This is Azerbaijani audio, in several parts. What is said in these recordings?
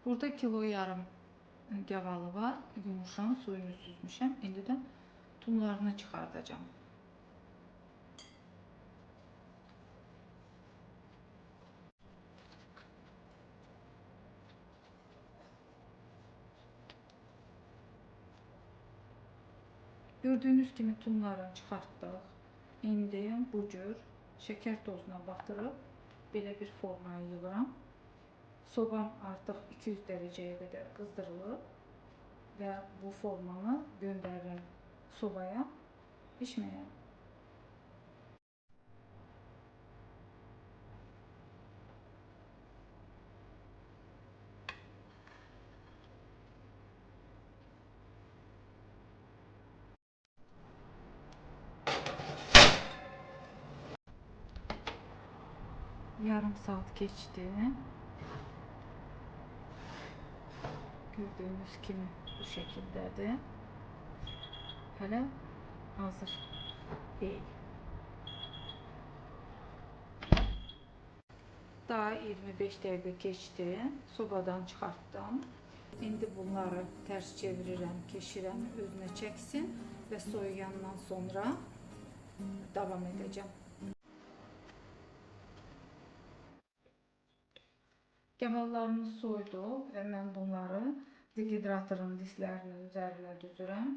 Burada kilo yarım gavalı var. Yumuşağın suyunu süzmüşəm. İndi də tumlarını çıxardacağım. Gördüğünüz kimi tumları çıxartdıq. İndi bu cür şeker tozuna batırıb belə bir formaya yığıram. Sobam artıq 200 dereceye qədər qızdırılıb və bu formanı göndərirəm sobaya pişməyə. Yarım saat geçti. Gördüğünüz kimi bu şekildedir. Hələ hazır değil. Daha 25 dəqiqə keçdi. Sobadan çıxartdım. İndi bunları ters çevirirəm ki, şirəni özünə çəksin və soyuyandan sonra davam edəcəm. Gavallarımız soydu və mən bunları dehidratorun disklərinin üzərinə düzürəm.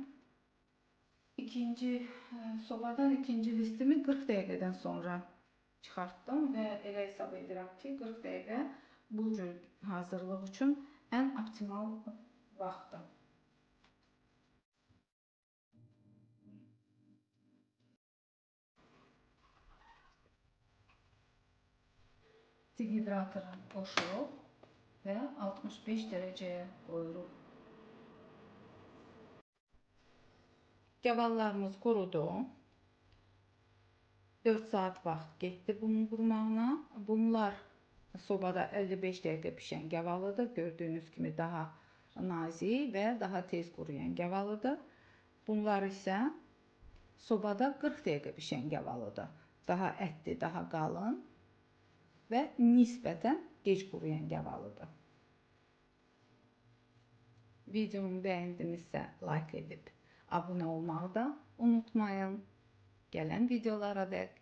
Sobadan ikinci listimi 40 dəqiqədən sonra çıxartdım və elə hesab edirəm ki, 40 dəqiqə bu cür hazırlıq üçün ən optimal vaxtdır. Dehidratoru qoşuruq və 65 dereceye qoyuruq. Gavallarımız qurudu. 4 saat vaxt getdi bunun qurumağına. Bunlar sobada 55 dəqiqə pişən gavalıdır. Gördüğünüz kimi daha nazik və daha tez quruyan gavalıdır. Bunlar isə sobada 40 dəqiqə pişən gavalıdır. Daha ətli, daha qalın və nisbətən gec quruyan gavalıdır. Videomu bəyəndinizsə like edib abunə olmağı da unutmayın. Gələn videolara dək